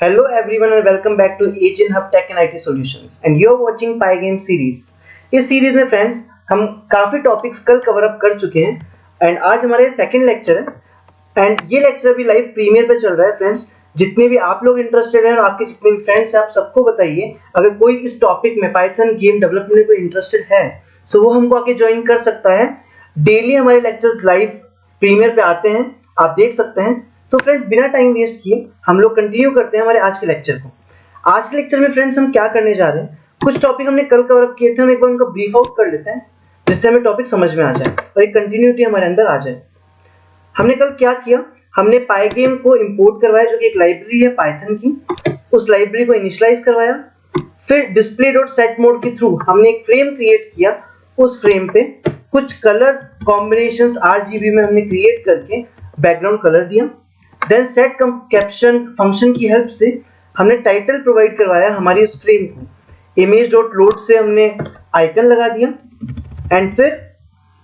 Hello everyone and welcome back to Agent Hub Tech and IT Solutions and you're watching Pygame series। इस series में friends हम काफी topics कल cover up कर चुके हैं एंड आज हमारे सेकंड लेक्चर है एंड ये लेक्चर अभी लाइव प्रीमियर पे चल रहा है फ्रेंड्स। जितने भी आप लोग इंटरेस्टेड हैं और आपके जितने भी फ्रेंड्स हैं आप सबको बताइए अगर कोई इस टॉपिक में पाइथन गेम डेवलपमेंट में कोई इंटरेस्टेड है तो वो हमको आके ज्वाइन कर सकता है। डेली हमारे लेक्चर्स लाइव प्रीमियर पे आते हैं, आप देख सकते हैं। तो फ्रेंड्स बिना टाइम वेस्ट किए हम लोग कंटिन्यू करते हैं हमारे आज के लेक्चर को। आज के लेक्चर में फ्रेंड्स हम क्या करने जा रहे हैं, कुछ टॉपिक हमने कल कवर अप किए थे, हम एक बार उनका ब्रीफ आउट कर लेते हैं जिससे हमें टॉपिक समझ में आ जाए और एक कंटिन्यूटी हमारे अंदर आ जाए। हमने कल क्या किया, हमने पाइगेम को इंपोर्ट करवाया जो कि एक लाइब्रेरी है पाइथन की। उस लाइब्रेरी को इनिशियलाइज करवाया, फिर डिस्प्ले डॉट सेट मोड के थ्रू हमने एक फ्रेम क्रिएट किया। उस फ्रेम पे कुछ कलर कॉम्बिनेशंस RGB में हमने क्रिएट करके बैकग्राउंड कलर दिया। देन सेट कैप्शन फंक्शन की हेल्प से हमने टाइटल प्रोवाइड करवाया हमारी इस फ्रेम को। इमेज डॉट लोड से हमने आइकन लगा दिया एंड फिर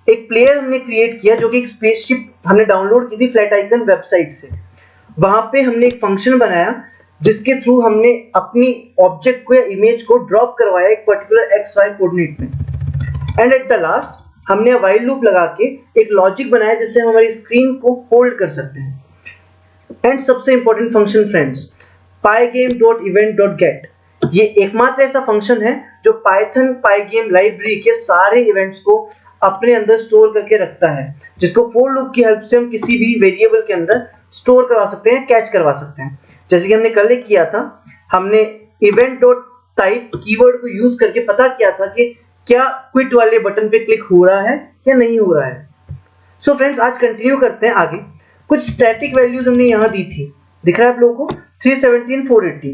एक प्लेयर हमने क्रिएट किया जो कि एक स्पेसशिप हमने डाउनलोड की थी फ्लैट आइकन वेबसाइट से। वहां पे हमने एक फंक्शन बनाया जिसके थ्रू हमने अपनी ऑब्जेक्ट को या इमेज को ड्रॉप करवाया एक पर्टिकुलर XY कोऑर्डिनेट में। एंड एट द लास्ट हमने व्हाइल लूप लगा के एक लॉजिक बनाया जिससे हम हमारी स्क्रीन को होल्ड कर सकते हैं। एंड सबसे इंपॉर्टेंट फंक्शन फ्रेंड्स pygame.event.get, ये एकमात्र ऐसा फंक्शन है जो पाइथन पाइगेम लाइब्रेरी के सारे इवेंट्स को अपने अंदर स्टोर करके रखता है, जिसको फॉर लूप की हेल्प से हम किसी भी वेरिएबल के अंदर स्टोर करवा सकते हैं, कैच करवा सकते हैं। जैसे कि हमने कल किया था, हमने event.type कीवर्ड को यूज करके पता किया था कि क्या क्विट वाले बटन पे क्लिक हो रहा है या नहीं हो रहा है। सो फ्रेंड्स आज कंटिन्यू करते हैं आगे। कुछ स्टैटिक वैल्यूज हमने यहाँ दी थी, दिख रहा है आप लोगों को 317 480।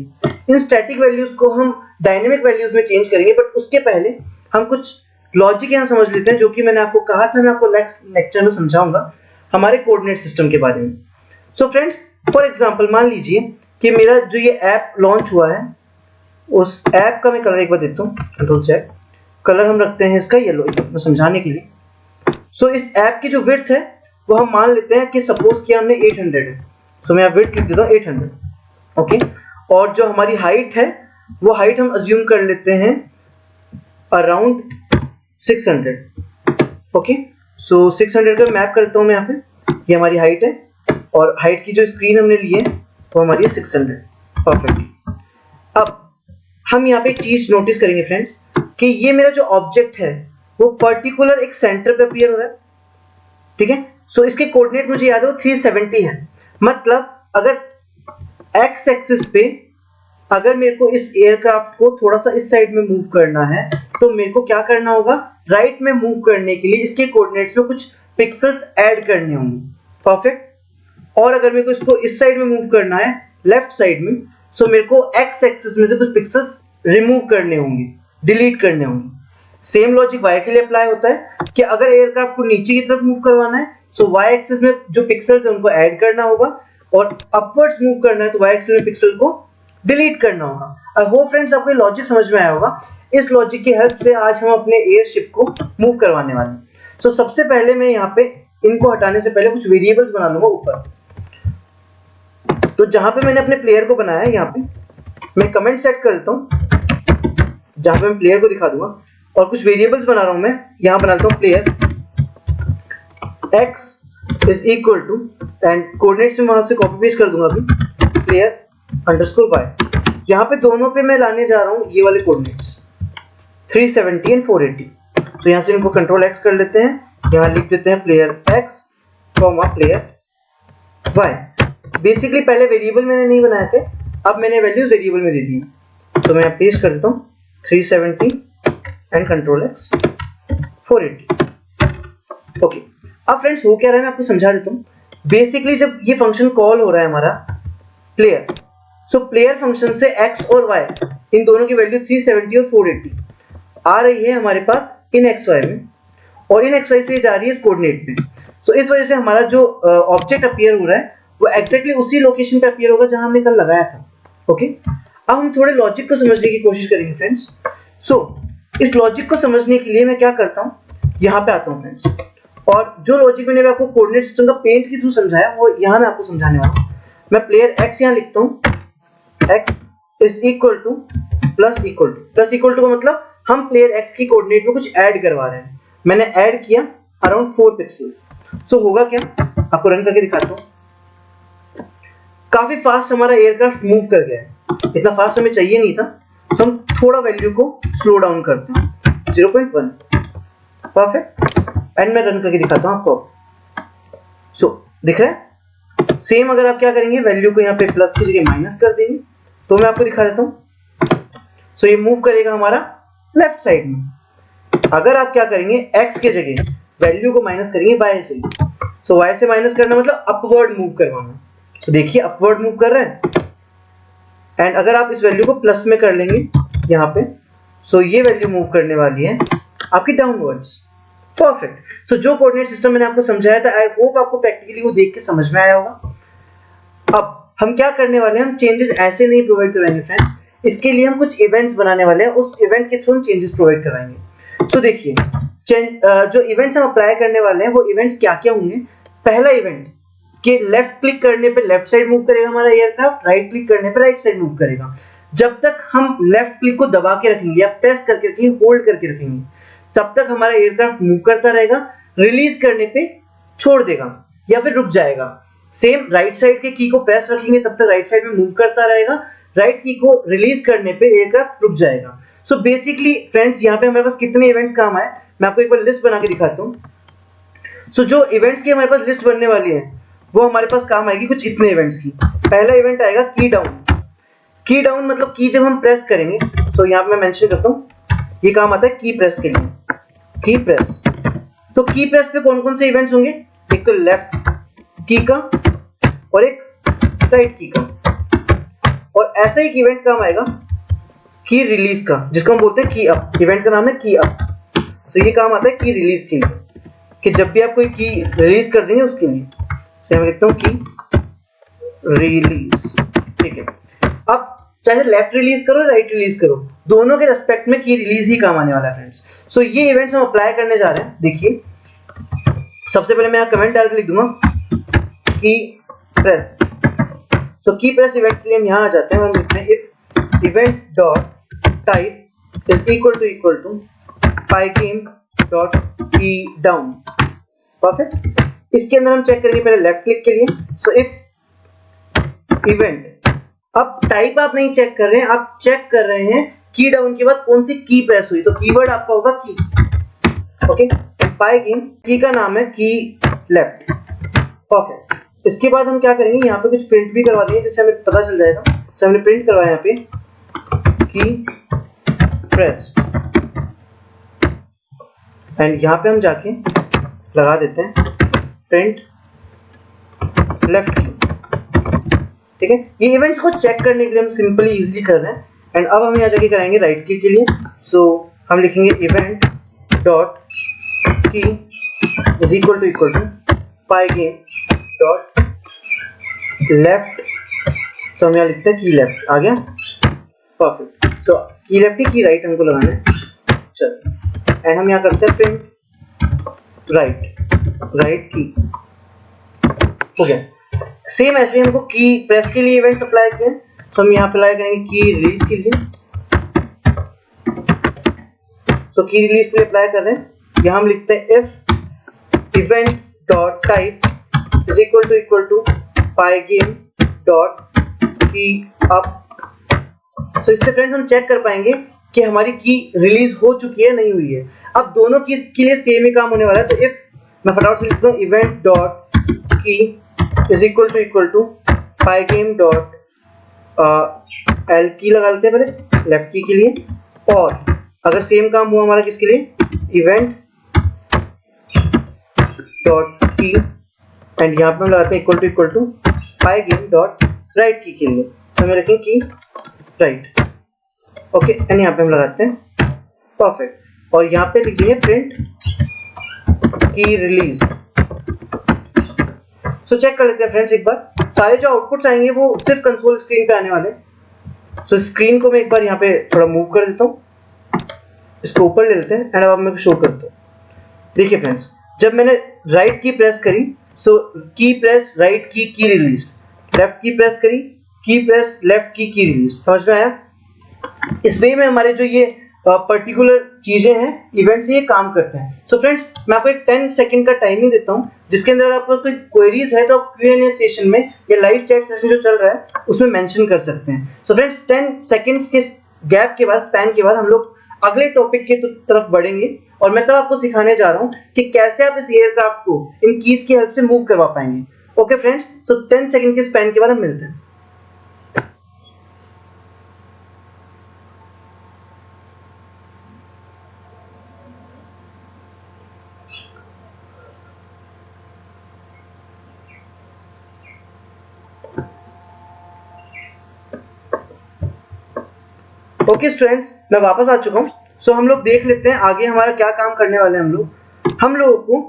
इन स्टैटिक वैल्यूज को हम डायनेमिक वैल्यूज में चेंज करेंगे, बट उसके पहले हम कुछ लॉजिक यहाँ समझ लेते हैं जो कि मैंने आपको कहा था मैं आपको लेक्चर में समझाऊंगा हमारे कोऑर्डिनेट सिस्टम के बारे में। सो फ्रेंड्स फॉर एग्जांपल मान लीजिए कि मेरा जो ये ऐप लॉन्च हुआ है उस ऐप का मैं कलर एक बार देता हूँ, कंट्रोल चेक। कलर हम रखते हैं इसका येलो समझाने के लिए। सो इस ऐप की जो विड्थ है वो हम मान लेते हैं कि सपोज किया हमने 800 है, सो मैं विड्थ लिख देता हूँ 800। ओके, और जो हमारी हाइट है वो हाइट हम अज्यूम कर लेते हैं अराउंड 600। ओके, सो 600 का मैप करता हूँ मैं यहाँ पे, ये हमारी हाइट है और हाइट की जो स्क्रीन हमने ली है वो हमारी है 600। परफेक्ट। अब हम यहाँ पे एक चीज नोटिस करेंगे फ्रेंड्स कि ये मेरा जो ऑब्जेक्ट है वो पर्टिकुलर एक सेंटर पे अपीयर हो रहा है, ठीक है। सो इसके कोऑर्डिनेट मुझे याद है वो 370 है। मतलब अगर एक्स एक्सिस पे अगर मेरे को इस एयरक्राफ्ट को थोड़ा सा इस साइड में मूव करना है तो मेरे को क्या करना होगा, राइट में मूव करने के लिए इसके कोऑर्डिनेट्स में कुछ पिक्सल्स ऐड करने होंगे। परफेक्ट। और अगर मेरे को इसको इस साइड में मूव करना है लेफ्ट साइड में, सो मेरे को एक्स एक्सिस में से कुछ पिक्सल्स रिमूव करने होंगे, डिलीट करने होंगे। सेम लॉजिक y के लिए अप्लाई होता है कि अगर एयरक्राफ्ट को नीचे की तरफ मूव करवाना है तो y एक्सिस में जो पिक्सल्स है उनको ऐड करना होगा और अपवर्ड्स मूव करना है तो y एक्सिस में पिक्सल को डिलीट करना होगा। आई होप फ्रेंड्स आपको ये लॉजिक समझ में आया होगा। इस लॉजिक की हेल्प से आज हम अपने एयरशिप को मूव करवाने वाले हैं। सो सबसे पहले मैं यहाँ पे इनको हटाने से पहले कुछ वेरिएबल्स बना लूंगा ऊपर। तो जहां पे मैंने अपने प्लेयर को बनाया है यहाँ पे मैं कमेंट सेट कर देता हूँ जहां पे मैं प्लेयर को दिखा दूंगा और कुछ वेरिएबल्स बना रहा हूं मैं। यहां बनाता हूं player x is equal to and coordinates में वहां से कॉपी पेस्ट कर दूंगा अभी प्लेयर अंडरस्कोर y। यहां पे दोनों पे मैं लाने जा रहा हूं ये वाले कोऑर्डिनेट्स 370 एंड 480। तो यहां से इनको कंट्रोल x कर लेते हैं, यहां लिख देते हैं player x player y। Basically पहले वेरिएबल मैंने नहीं बनाए थे, अब मैंने वैल्यूज वेरिएबल में दे दी। तो मैं पेस्ट कर देता हूं 370 एंड कंट्रोल x 480। ओके, अब फ्रेंड्स हो क्या रहा है मैं आपको समझा देता हूँ। बेसिकली जब ये फंक्शन कॉल हो रहा है हमारा प्लेयर, सो प्लेयर फंक्शन से x और y इन दोनों की वैल्यू 370 और 480 आ रही है हमारे पास इन xy में और इन xy से जा रही है इस कोऑर्डिनेट में। सो इस वजह से हमारा जो ऑब्जेक्ट अपीयर हो रहा है वो एक्जेक्टली उसी लोकेशन पे अपीयर होगा जहां हमने कल लगाया था। ओके, अब हम थोड़े लॉजिक को समझने की कोशिश करेंगे फ्रेंड्स। सो इस लॉजिक को समझने के लिए मैं क्या करता हूँ, यहाँ पे आता हूँ फ्रेंड्स, और जो लॉजिक मैंने आपको कोऑर्डिनेट सिस्टम का पेंट के थ्रू समझाया वो यहाँ मैं आपको समझाने वाला हूँ। मैं प्लेयर x यहाँ लिखता हूँ x is equal to plus equal to, plus equal to का मतलब हम प्लेयर x की कोऑर्डिनेट में कुछ ऐड करवा रहे हैं। मैंने ऐड किया अराउंड 4 पिक्सेल्स। सो होगा क्या, आपको रन करके दिखाता हूं। काफी फास्ट हमारा एयरक्राफ्ट मूव कर गया है, इतना फास्ट हमें चाहिए नहीं था, तो हम थोड़ा वैल्यू को स्लो डाउन करते हैं 0.1। परफेक्ट, एंड मैं रन करके दिखाता हूं आपको। सो दिख रहा है, सेम अगर आप क्या करेंगे, वैल्यू को यहाँ पे प्लस की जगह माइनस कर देंगे, तो मैं आपको दिखा देता हूं। सो ये मूव करेगा हमारा लेफ्ट साइड में। अगर आप क्या करेंगे, x के जगह वैल्यू को माइनस करेंगे y से। सो y से माइनस करना मतलब अपवर्ड मूव करवाना। सो देखिए अपवर्ड मूव कर रहे हैं, एंड अगर आप इस वैल्यू को प्लस में कर लेंगे यहाँ पे, सो ये वैल्यू मूव करने वाली है आपकी डाउनवर्ड्स। परफेक्ट। सो जो कोऑर्डिनेट सिस्टम मैंने आपको समझाया था, आई होप आपको प्रैक्टिकली वो देख के समझ में आया होगा। अब हम क्या करने वाले हैं, हम चेंजेस ऐसे नहीं प्रोवाइड कराएंगे फ्रेंड्स, इसके लिए हम कुछ इवेंट्स बनाने वाले हैं, उस इवेंट के थ्रू हम चेंजेस प्रोवाइड कराएंगे। तो देखिए जो इवेंट्स हम अप्लाई करने वाले हैं वो इवेंट्स क्या क्या होंगे। पहला इवेंट कि लेफ्ट क्लिक करने पे लेफ्ट साइड मूव करेगा हमारा एयरक्राफ्ट, राइट क्लिक करने पे राइट साइड मूव करेगा। जब तक हम लेफ्ट क्लिक को दबा के रखेंगे या प्रेस करके रखेंगे, होल्ड करके रखेंगे, तब तक हमारा एयरक्राफ्ट मूव करता रहेगा। रिलीज करने पे छोड़ देगा या फिर रुक जाएगा। सेम राइट साइड के की को प्रेस रखेंगे तब तक राइट साइड में मूव करता रहेगा, राइट की को रिलीज करने पे एयरक्राफ्ट रुक जाएगा। सो बेसिकली फ्रेंड्स यहाँ पे हमारे पास कितने इवेंट्स काम आए, मैं आपको एक बार लिस्ट बना के दिखाता हूँ। सो जो इवेंट्स की हमारे पास लिस्ट बनने वाली है वो हमारे पास काम आएगी कुछ इतने इवेंट्स की। पहला इवेंट आएगा की डाउन। की डाउन मतलब की जब हम प्रेस करेंगे, तो यहाँ पे मैं मेंशन करता हूँ, ये काम आता है की प्रेस के लिए, की प्रेस। तो की प्रेस पे कौन कौन से इवेंट्स होंगे, एक तो लेफ्ट की का और एक राइट की का, और ऐसा एक इवेंट काम आएगा की रिलीज का, जिसको हम बोलते हैं की अप। इवेंट का नाम है की अप। तो ये काम आता है की रिलीज के लिए, कि जब भी आप कोई की रिलीज कर देंगे उसके लिए। तो मैं लिखता हूँ की रिलीज, ठीक है। अब चाहे लेफ्ट रिलीज करो राइट रिलीज करो, दोनों के रेस्पेक्ट में की रिलीज ही काम आने वाला है फ्रेंड्स। सो ये इवेंट्स हम अप्लाई करने जा रहे हैं। देखिए सबसे पहले मैं यहाँ कमेंट डाल के लिख दूंगा की प्रेस। सो की प्रेस इवेंट के लिए हम यहाँ आ जाते हैं और हम लिखते हैं if event dot type is equal to pygame dot key down. Perfect. इसके अंदर हम चेक करेंगे पहले लेफ्ट क्लिक के लिए। सो इफ इवेंट, अब टाइप आप नहीं चेक कर रहे हैं, आप चेक कर रहे हैं की डाउन के बाद कौन सी की प्रेस हुई, तो कीवर्ड आपका होगा की। ओके, pygame की का नाम है की लेफ्ट। परफेक्ट। इसके बाद हम क्या करेंगे, यहाँ पे कुछ प्रिंट भी करवा देंगे जिससे हमें पता चल जाएगा। तो हमने प्रिंट करवाया यहाँ पे की प्रेस, एंड यहाँ पे हम जाके लगा देते हैं प्रिंट लेफ्ट की। ठीक है, ये इवेंट्स को चेक करने के लिए हम सिंपली इजीली कर रहे हैं। एंड अब हम यहाँ जाके कराएंगे राइट क्लिक के लिए। सो हम लिखेंगे event dot key is equal to pygame dot left. So हम यहाँ लिखते हैं की लेफ्ट, आ गया। परफेक्ट। सो की लेफ्ट की राइट हमको लगाना है। चलो, एंड हम यहाँ करते हैं प्रिंट राइट की, हो गया। सेम ऐसे हमको की प्रेस के लिए इवेंट्स अप्लाई किए, तो हम यहाँ पे अप्लाई करेंगे की रिलीज के लिए। सो की रिलीज के लिए अप्लाई कर रहे हैं, यहाँ हम लिखते हैं if event dot type is equal to pygame dot key up. So इससे फ्रेंड्स हम चेक कर पाएंगे कि हमारी की रिलीज हो चुकी है नहीं हुई है। अब दोनों की के लिए सेम ही काम होने वाला है। तो इफ, मैं फटाफट से लिखता हूँ event dot key is equal to pygame dot L key लगा लेते हैं पहले लेफ्ट की के लिए, और अगर सेम काम हुआ हमारा किसके लिए, इवेंट डॉट की, एंड यहाँ पे हम लगाते हैं equal to pygame dot right की के लिए। तो हमें रखें की राइट। ओके, एंड यहाँ पे हम लगाते हैं परफेक्ट, और यहाँ पे लिख देंगे प्रिंट की रिलीज। सो चेक कर लेते हैं फ्रेंड्स एक बार, सारे जो आउटपुट्स आएंगे वो सिर्फ कंसोल स्क्रीन पे आने वाले। सो स्क्रीन को मैं एक बार यहाँ पे थोड़ा मूव कर देता हूँ, इसको ऊपर ले लेते हैं, एंड अब मैं शो करता हूँ। देखिए फ्रेंड्स, जब मैंने राइट की प्रेस करी, सो की प्रेस राइट की रिलीज, लेफ्ट की प्रेस करी की प्रेस लेफ्ट की रिलीज। समझ में आया? इस वे में हमारे जो ये पर्टिकुलर चीजें हैं, इवेंट्स, ये काम करते हैं। सो फ्रेंड्स, मैं आपको एक 10 सेकंड का टाइमिंग देता हूं, जिसके अंदर आपको कोई क्वेरीज है तो आप Q&A सेशन में या लाइव चैट सेशन जो चल रहा है उसमें मेंशन कर सकते हैं। सो फ्रेंड्स, 10 सेकंड्स के गैप के बाद, स्पैन के बाद, हम लोग अगले टॉपिक की तरफ बढ़ेंगे और मैं तब आपको सिखाने जा रहा हूं कि कैसे आप इस एयरक्राफ्ट को इन कीज की हेल्प से मूव करवा पाएंगे। ओके फ्रेंड्स, तो 10 सेकंड के स्पैन के बाद हम मिलते हैं। ओके स्टूडेंट्स, मैं वापस आ चुका हूँ। सो हम लोग देख लेते हैं आगे हमारा क्या काम करने वाले हैं। हम लोगों को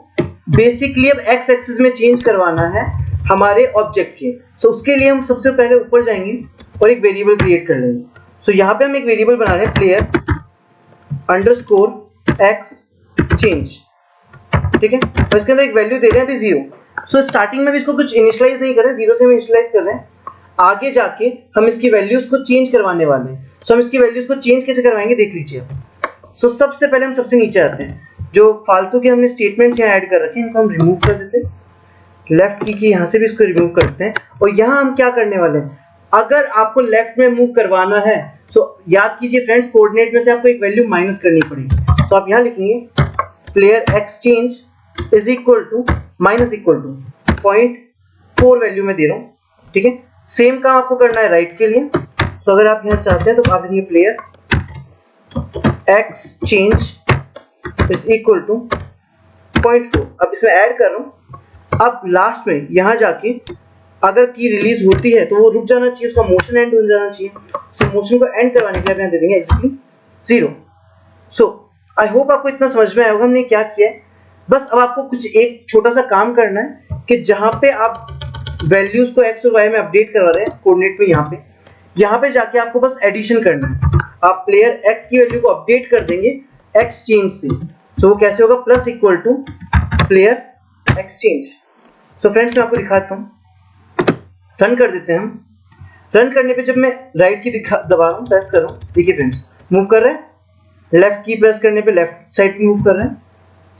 बेसिकली अब एक्स एक्सिस में चेंज करवाना है हमारे ऑब्जेक्ट के। सो उसके लिए हम सबसे पहले ऊपर जाएंगे और एक वेरिएबल क्रिएट कर लेंगे। सो यहाँ पे हम एक वेरिएबल बना रहे हैं, प्लेयर अंडरस्कोर एक्स चेंज, ठीक है। और इसके अंदर एक वैल्यू दे रहे हैं अभी 0। सो स्टार्टिंग में भी इसको कुछ इनिशियलाइज नहीं कर रहे हैं, 0 से हम इनिशियलाइज कर रहे हैं। आगे जाके हम इसकी वैल्यूज को चेंज करवाने वाले हैं। सो हम इसकी वैल्यूज को चेंज कैसे करवाएंगे देख लीजिए। सो सबसे पहले हम सबसे नीचे आते हैं, जो फालतू के हमने स्टेटमेंट्स यहाँ ऐड कर रखे हैं इनको हम रिमूव कर देते हैं। लेफ्ट की यहाँ से भी इसको रिमूव करते हैं। और यहाँ हम क्या करने वाले हैं, अगर आपको लेफ्ट में मूव करवाना है तो याद कीजिए फ्रेंड्स, कोऑर्डिनेट में से आपको एक वैल्यू माइनस करनी पड़ेगी। सो आप यहाँ लिखेंगे player x change is equal to minus equal to 0.4 value में दे रहा हूँ, ठीक है। सेम काम आपको करना है राइट के लिए। सो अगर आप यहाँ चाहते हैं तो आप लिखेंगे player x change is equal to 0.4। अब इसमें ऐड कर रहा हूँ। अब लास्ट में यहाँ जाके अगर की रिलीज होती है तो वो रुक जाना चाहिए, उसका मोशन एंड हो जाना चाहिए। सो मोशन को एंड करवाने के लिए यहाँ दे देंगे एक्जेक्टली 0। सो आई होप आपको इतना समझ में आया होगा हमने क्या किया है। बस अब आपको कुछ एक छोटा सा काम करना है कि जहाँ पे आप वैल्यूज को एक्स और वाई में अपडेट करवा रहे हैं कोऑर्डिनेट में, यहाँ पे जाके आपको बस एडिशन करना है। आप प्लेयर एक्स की वैल्यू को अपडेट कर देंगे एक्स चेंज से। सो वो कैसे होगा, plus equal to player x change. So friends, मैं आपको दिखाता हूँ, रन कर देते हैं हम। रन करने पे जब मैं राइट की दबा रहा हूँ, प्रेस कर रहा हूँ, देखिए फ्रेंड्स मूव कर रहे हैं। लेफ्ट की प्रेस करने पे लेफ्ट साइड मूव कर रहे हैं,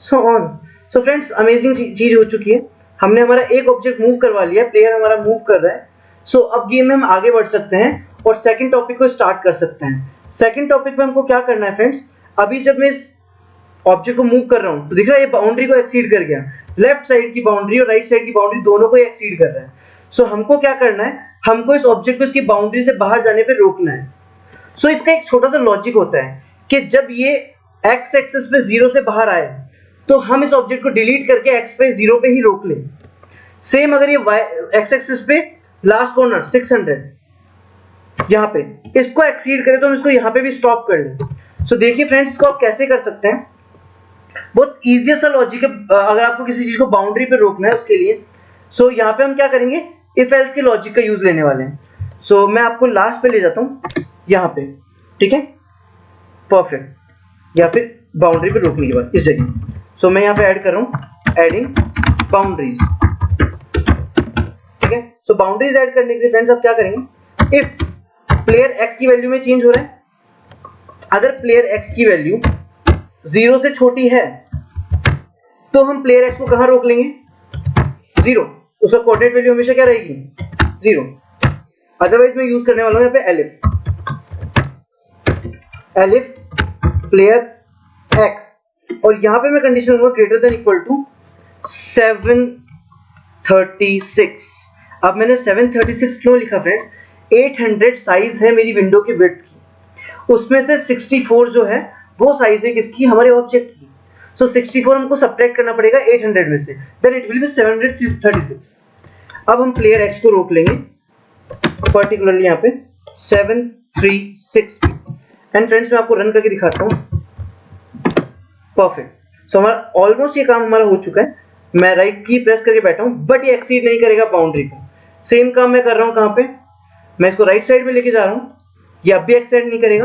so on. So friends, amazing चीज हो चुकी है। हमने हमारा एक ऑब्जेक्ट मूव करवा लिया, प्लेयर हमारा मूव कर रहा है। सो अब गेम में हम आगे बढ़ सकते हैं और सेकंड टॉपिक को स्टार्ट कर सकते हैं। सेकंड टॉपिक में हमको क्या करना है फ्रेंड्स, अभी जब मैं इस ऑब्जेक्ट को मूव कर रहा हूँ तो दिख रहा है ये बाउंड्री को एक्सीड कर गया। लेफ्ट साइड की बाउंड्री और राइट साइड की बाउंड्री दोनों को एक्सीड कर रहा है। सो हमको क्या करना है, हमको इस ऑब्जेक्ट को इसकी बाउंड्री से बाहर जाने पे रोकना है। सो इसका एक छोटा सा लॉजिक होता है कि जब ये एक्स एक्सिस पे 0 से बाहर आए तो हम इस ऑब्जेक्ट को डिलीट करके एक्स पे 0 पे ही रोक लें। सेम अगर ये एक्स एक्सिस पे लास्ट कॉर्नर 600 यहाँ पे इसको एक्सीड करे तो हम इसको यहाँ पे भी स्टॉप कर लें। सो देखिए फ्रेंड्स, इसको आप कैसे कर सकते हैं, बहुत इजीएस्ट सा लॉजिक है अगर आपको किसी चीज को बाउंड्री पे रोकना है उसके लिए। सो यहाँ पे हम क्या करेंगे, इफ एल्स के लॉजिक का यूज लेने वाले हैं। सो मैं आपको लास्ट पे ले जाता हूँ यहाँ पे, ठीक है, परफेक्ट, या फिर बाउंड्री पे रोकने के बाद इस जगह। सो मैं यहाँ पे ऐड कर रहा हूँ एडिंग बाउंड्रीज, ठीक है। सो बाउंड्रीज ऐड करने के लिए फ्रेंड्स आप क्या करेंगे, इफ प्लेयर एक्स की वैल्यू में चेंज हो रहा है, अगर प्लेयर एक्स की वैल्यू 0 से छोटी है तो हम प्लेयर एक्स को कहां रोक लेंगे, 0। उसका कोऑर्डिनेट वैल्यू हमेशा क्या रहेगी, 0। अदरवाइज मैं यूज करने वाला हूं यहाँ पे एलिफ प्लेयर एक्स, और यहाँ पे मैं कंडीशन लूंगा ग्रेटर देन इक्वल टू 736। अब मैंने 736 क्यों लिखा फ्रेंड्स, 800 साइज है मेरी विंडो की विड्थ की, उसमें से 64 जो है वो साइज है किसकी, हमारे ऑब्जेक्ट की। सो 64 हमको सब्ट्रैक्ट करना पड़ेगा 800 में से, देन इट विल बी 736। अब हम प्लेयर एक्स को रोक लेंगे पर्टिकुलरली यहाँ पे 736। एंड फ्रेंड्स मैं आपको रन करके दिखाता हूँ, परफेक्ट। सो हमारा ऑलमोस्ट ये काम हमारा हो चुका है। मैं राइट की प्रेस करके बैठा हूँ बट ये एक्सीड नहीं करेगा बाउंड्री को। सेम काम मैं कर रहा हूँ कहाँ पे, मैं इसको राइट साइड में लेके जा रहा हूँ, ये अब भी एक्सीड नहीं करेगा।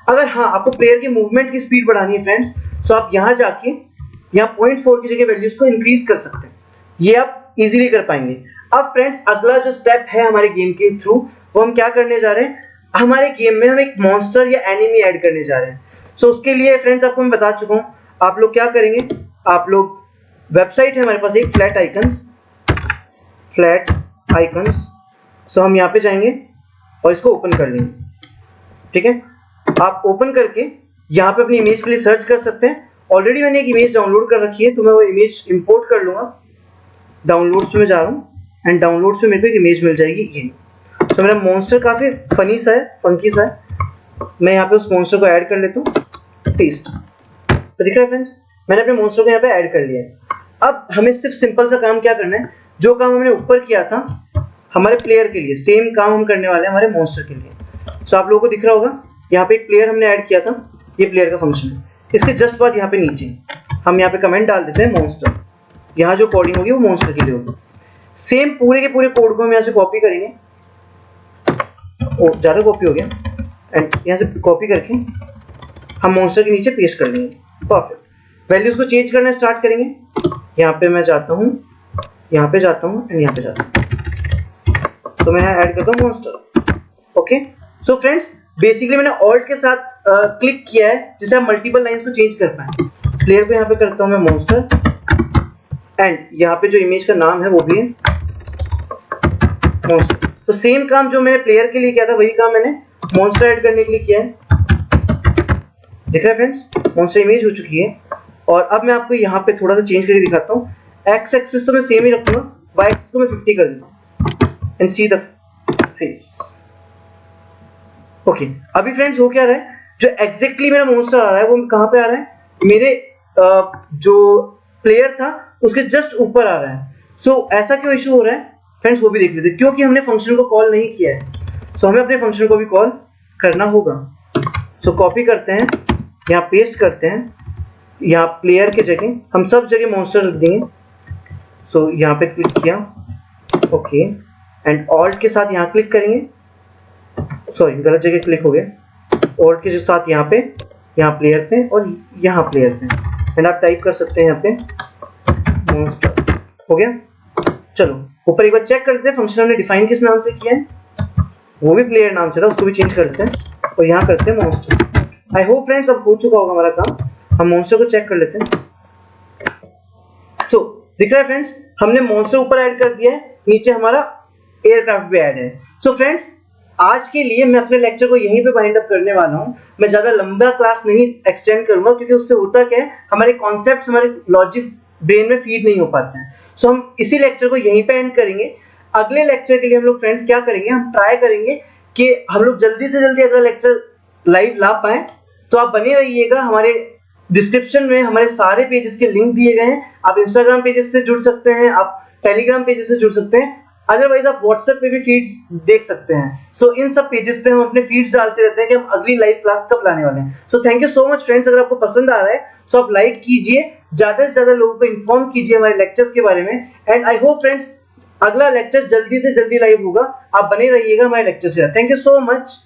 अगर हाँ आपको प्लेयर की मूवमेंट की स्पीड बढ़ानी है फ्रेंड्स, तो आप यहाँ जाके यहाँ 0.4 की जगह वैल्यूज को इंक्रीज कर सकते हैं, ये आप इजीली कर पाएंगे। अब फ्रेंड्स अगला जो स्टेप है हमारे गेम के थ्रू वो हम क्या करने जा रहे हैं, हमारे गेम में हम एक मॉन्स्टर या एनिमी ऐड करने जा रहे हैं। सो उसके लिए फ्रेंड्स आपको मैं बता चुका हूँ, आप लोग क्या करेंगे, आप लोग वेबसाइट है हमारे पास एक फ्लैट आइकन्स, सो हम यहाँ पे जाएंगे और इसको ओपन कर लेंगे। ठीक है, आप ओपन करके यहाँ पे अपनी इमेज के लिए सर्च कर सकते हैं। ऑलरेडी मैंने एक इमेज डाउनलोड कर रखी है, तो मैं वो इमेज इंपोर्ट कर लूंगा। डाउनलोड्स में जा रहा हूँ एंड डाउनलोड्स में मेरे को एक इमेज मिल जाएगी ये। तो मेरा मॉन्स्टर काफी फनी सा है, फंकी सा है। मैं यहाँ पे उस मॉन्स्टर को ऐड कर लेता हूँ, पेस्ट। तो दिख रहा है फ्रेंड्स, मैंने अपने मॉन्स्टर को यहाँ पे ऐड कर लिया है। अब हमें सिर्फ सिंपल सा काम क्या करना है, जो काम हमने ऊपर किया था हमारे प्लेयर के लिए, सेम काम हम करने वाले हैं हमारे मॉन्स्टर के लिए। सो आप लोगों को दिख रहा होगा, यहाँ पे एक प्लेयर हमने ऐड किया था, ये प्लेयर का फंक्शन है। इसके जस्ट बाद यहाँ पे नीचे हम यहाँ पे कमेंट डाल देते हैं मॉन्स्टर। यहाँ जो कोडिंग होगी वो मॉन्स्टर के लिए होगी। सेम पूरे के पूरे कोड को हम यहाँ से कॉपी करेंगे, ज़्यादा कॉपी हो गया, एंड यहाँ से कॉपी करके हम मॉन्स्टर के नीचे पेस्ट कर लेंगे। परफेक्ट। वैल्यूज को चेंज करना स्टार्ट करेंगे। यहाँ पे मैं जाता हूँ, यहाँ पे जाता हूँ एंड यहाँ पे जाता हूँ, तो मैं यहाँ ऐड करता हूँ monster. Okay, so friends basically मैंने ऑल्ट के साथ क्लिक किया है जिससे आप मल्टीपल लाइंस को चेंज कर पाए। प्लेयर को यहाँ पे करता हूँ मैं मॉन्स्टर, एंड यहाँ पे जो इमेज का नाम है वो भी है मॉन्स्टर। तो सेम काम जो मैंने प्लेयर के लिए किया था वही काम मैंने मॉन्स्टर ऐड करने के लिए किया है। दिख रहा है फ्रेंड्स, मॉन्स्टर इमेज हो चुकी है। और अब मैं आपको यहाँ पे थोड़ा सा चेंज करके दिखाता हूँ। एक्स एक्सिस तो मैं सेम ही रखूंगा, वाई एक्सिस को मैं 50 कर देता हूँ and see the face. Okay, अभी फ्रेंड्स हो क्या रहा है, जो एग्जैक्टली मेरा मॉन्स्टर आ रहा है वो कहाँ पे आ रहा है, मेरे जो प्लेयर था उसके जस्ट ऊपर आ रहा है। सो ऐसा क्यों इशू हो रहा है फ्रेंड्स, वो भी देख लेते हैं। क्योंकि हमने फंक्शन को कॉल नहीं किया है, सो हमें अपने फंक्शन को भी कॉल करना होगा। सो कॉपी करते हैं, यहाँ पेस्ट करते हैं, यहाँ प्लेयर के जगह हम सब जगह मॉन्स्टर लिख देंगे। सो यहाँ पे क्लिक किया, ओके, एंड ऑल्ट के साथ यहाँ क्लिक करेंगे, सॉरी गलत जगह क्लिक हो गया। ऑल्ट के साथ यहाँ पे, यहाँ प्लेयर पे और यहाँ प्लेयर पे, एंड आप टाइप कर सकते हैं यहाँ पे मॉन्स्टर। हो गया। चलो ऊपर एक बार चेक कर लेते हैं, फंक्शन हमने डिफाइन किस नाम से किया है, वो भी प्लेयर नाम से था, उसको भी चेंज कर लेते हैं और यहाँ करते हैं मॉन्स्टर। आई होप फ्रेंड्स अब हो चुका होगा हमारा काम। हम मॉन्स्टर को चेक कर लेते हैं। सो दिख रहा है फ्रेंड्स, हमने मॉन्स्टर ऊपर ऐड कर दिया है, नीचे हमारा एयरक्राफ्ट भी ऐड है। सो फ्रेंड्स आज के लिए मैं अपने लेक्चर को यहीं पे वाइंड अप करने वाला हूँ। मैं ज्यादा लंबा क्लास नहीं एक्सटेंड करूंगा, क्योंकि उससे होता क्या है, हमारे कॉन्सेप्ट्स हमारे लॉजिक ब्रेन में फीड नहीं हो पाते हैं। सो हम इसी लेक्चर को यहीं पे एंड करेंगे। अगले लेक्चर के लिए हम लोग फ्रेंड्स क्या करेंगे, हम ट्राई करेंगे कि हम लोग जल्दी से जल्दी अगला लेक्चर लाइव ला पाए। तो आप बने रहिएगा, हमारे डिस्क्रिप्शन में हमारे सारे पेजेस के लिंक दिए गए हैं। आप इंस्टाग्राम पेजेस से जुड़ सकते हैं, आप टेलीग्राम पेजेस से जुड़ सकते हैं, अदरवाइज आप व्हाट्सएप पे भी फीड्स देख सकते हैं। सो इन सब पेजेस पे हम अपने फीड्स डालते रहते हैं कि हम अगली लाइव क्लास कब लाने वाले हैं। So thank you so much friends. अगर आपको पसंद आ रहा है सो आप लाइक कीजिए, ज्यादा से ज्यादा लोगों को इन्फॉर्म कीजिए हमारे लेक्चर्स के बारे में। एंड आई होप फ्रेंड्स अगला लेक्चर जल्दी से जल्दी लाइव होगा। आप बने रहिएगा हमारे लेक्चर से। Thank you so much.